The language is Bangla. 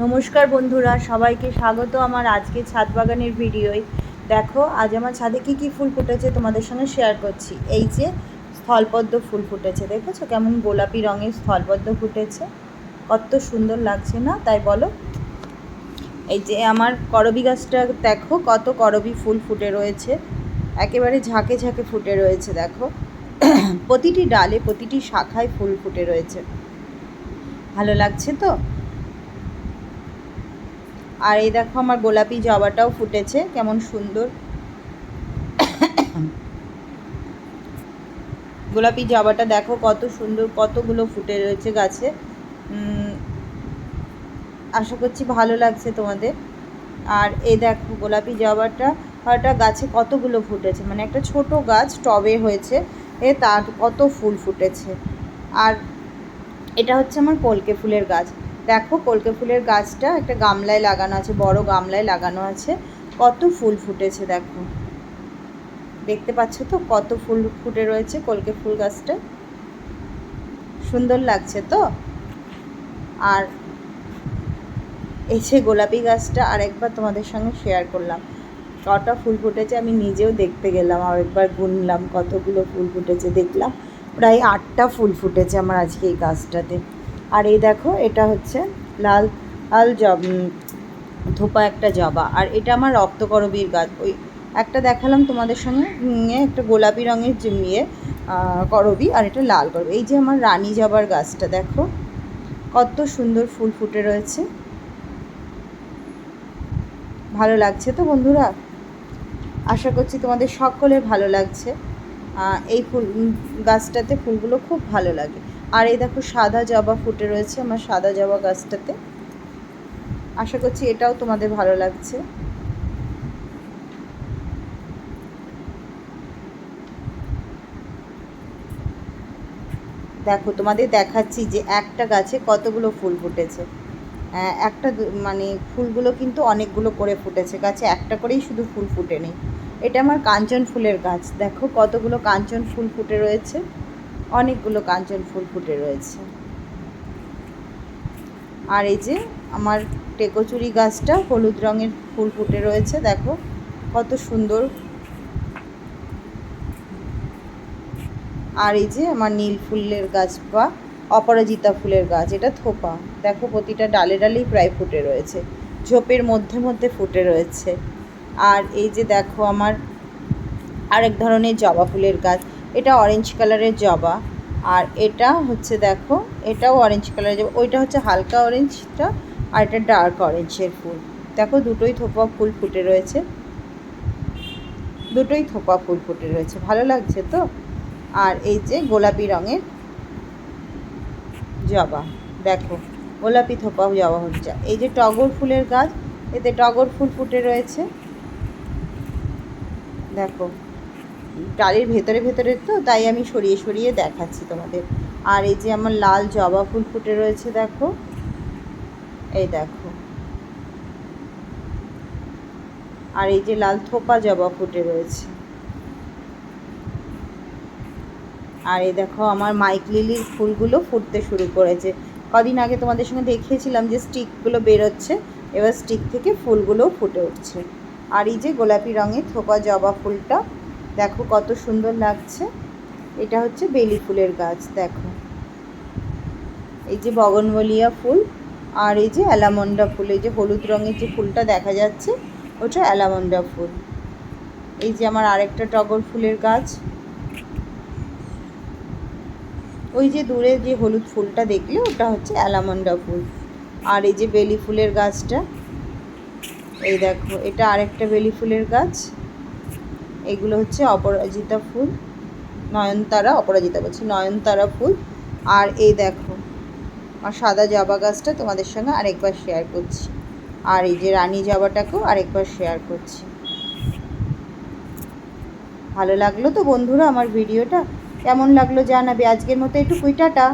নমস্কার বন্ধুরা, সবাইকে স্বাগত আমার আজকে ছাদ বাগানের ভিডিওয়। দেখো আজ আমার ছাদে কী ফুল ফুটেছে তোমাদের সঙ্গে শেয়ার করছি। এই যে স্থলপদ্ম ফুল ফুটেছে, দেখেছো কেমন গোলাপি রঙের স্থলপদ্ম ফুটেছে, কত সুন্দর লাগছে না তাই বলো। এই যে আমার করবী গাছটা দেখো, কত করবী ফুল ফুটে রয়েছে, একেবারে ঝাঁকে ঝাঁকে ফুটে রয়েছে। দেখো প্রতিটি ডালে প্রতিটি শাখায় ফুল ফুটে রয়েছে, ভালো লাগছে তো। আর এই দেখো আমার গোলাপি জবাটাও ফুটেছে, কেমন সুন্দর গোলাপি জবাটা দেখো কত সুন্দর, কতগুলো ফুটে রয়েছে গাছে। আশা করছি ভালো লাগছে তোমাদের। আর এই দেখো গোলাপি জবাটা গাছে কতগুলো ফুটেছে, মানে একটা ছোট গাছ টবে হয়েছে, তার কত ফুল ফুটেছে। আর এটা হচ্ছে আমার কলকে ফুলের গাছ। দেখো কলকে ফুলের গাছটা একটা গামলায় লাগানো আছে, বড় গামলায় লাগানো আছে, কত ফুল ফুটেছে দেখো, দেখতে পাচ্ছ তো কত ফুল ফুটে রয়েছে কলকে ফুল গাছটা, সুন্দর লাগছে তো। আর এই যে গোলাপি গাছটা আরেকবার তোমাদের সঙ্গে শেয়ার করলাম, কটা ফুল ফুটেছে আমি নিজেও দেখতে গেলাম, আরেকবার গুনলাম কতগুলো ফুল ফুটেছে, দেখলাম প্রায় 8টা ফুল ফুটেছে আমার আজকে এই গাছটাতে। আর এই দেখো এটা হচ্ছে লাল লাল থোপা একটা জবা, আর এটা আমার রক্তকরবীর গাছ। ওই একটা দেখালাম তোমাদের সঙ্গে, একটা গোলাপি রঙের করবী, আর এটা লাল করবী। এই যে আমার রানী জবার গাছটা দেখো কত সুন্দর ফুল ফুটে রয়েছে, ভালো লাগছে তো বন্ধুরা। আশা করছি তোমাদের সকলের ভালো লাগছে। এই ফুল গাছটাতে ফুলগুলো খুব ভালো লাগে। আর এই দেখো সাদা জবা ফুটে রয়েছে আমার সাদা জবা গাছটাতে, আশা করছি এটাও তোমাদের ভালো লাগছে। দেখো তোমাদের দেখাচ্ছি যে একটা গাছে কতগুলো ফুল ফুটেছে, একটা মানে ফুলগুলো কিন্তু অনেকগুলো করে ফুটেছে, গাছে একটা করেই শুধু ফুল ফুটে নেই। এটা আমার কাঞ্চন ফুলের গাছ, দেখো কতগুলো কাঞ্চন ফুল ফুটে রয়েছে, অনেকগুলো কাঞ্চন ফুল ফুটে রয়েছে। আর এই যে আমার টেকোচুরি গাছটা হলুদ রঙের ফুল ফুটে রয়েছে, দেখো কত সুন্দর। আর এই যে আমার নীল ফুলের গাছ বা অপরাজিতা ফুলের গাছ, এটা থোপা, দেখো প্রতিটা ডালে ডালেই প্রায় ফুটে রয়েছে, ঝোপের মধ্যে মধ্যে ফুটে রয়েছে। আর এই যে দেখো আমার আরেক ধরনের জবা ফুলের গাছ, এটা অরেঞ্জ কালারের জবা, আর এটা হচ্ছে দেখো এটাও অরেঞ্জ কালারের জবা, ওইটা হচ্ছে হালকা অরেঞ্জটা, আর এটা ডার্ক অরেঞ্জের ফুল। দেখো দুটোই থোপা ফুল ফুটে রয়েছে, দুটোই থোপা ফুল ফুটে রয়েছে, ভালো লাগছে তো। আর এই যে গোলাপি রঙের জবা, দেখো গোলাপি থোপা জবা হচ্ছে। এই যে টগর ফুলের গাছ, এতে টগর ফুল ফুটে রয়েছে, দেখো ডালের ভেতরে ভেতরে তো, তাই আমি সরিয়ে সরিয়ে দেখাচ্ছি তোমাদের। আর এই যে আমার লাল জবা ফুল ফুটে রয়েছে, দেখো এই দেখো। আর এই যে লাল থোপা জবা ফুটে রয়েছে। আর এই দেখো আমার মাইক লিলির ফুলগুলো ফুটতে শুরু করেছে, কদিন আগে তোমাদের সঙ্গে দেখিয়েছিলাম যে স্টিকগুলো বেরোচ্ছে, এবার স্টিক থেকে ফুলগুলোও ফুটে উঠছে। আর এই যে গোলাপি রঙের থোপা জবা ফুলটা দেখো কত সুন্দর লাগছে, এটা হচ্ছে বেলি ফুলের গাছ। দেখো এই যে বগনভেলিয়া ফুল, আর এই যে অ্যালামন্ডা ফুল, এই যে হলুদ রঙের যে ফুলটা দেখা যাচ্ছে ওটা অ্যালামন্ডা ফুল। এই যে আমার আরেকটা টগর ফুলের গাছ, ওই যে দূরে যে হলুদ ফুলটা দেখলে ওটা হচ্ছে অ্যালামন্ডা ফুল। আর এই যে বেলি ফুলের গাছটা, এই দেখো এটা আরেকটা বেলি ফুলের গাছ, এগুলো হচ্ছে অপরাজিতা ফুল, নয়নতারা, অপরাজিতা বলছি, নয়নতারা ফুল। আর এই দেখো আমার সাদা জবা গাছটা তোমাদের সঙ্গে আরেকবার শেয়ার করছি, আর এই যে রানী জবাটাকেও আরেকবার শেয়ার করছি। ভালো লাগলো তো বন্ধুরা আমার ভিডিওটা, কেমন লাগলো জানাবে। আজকের মতো একটু টাটা।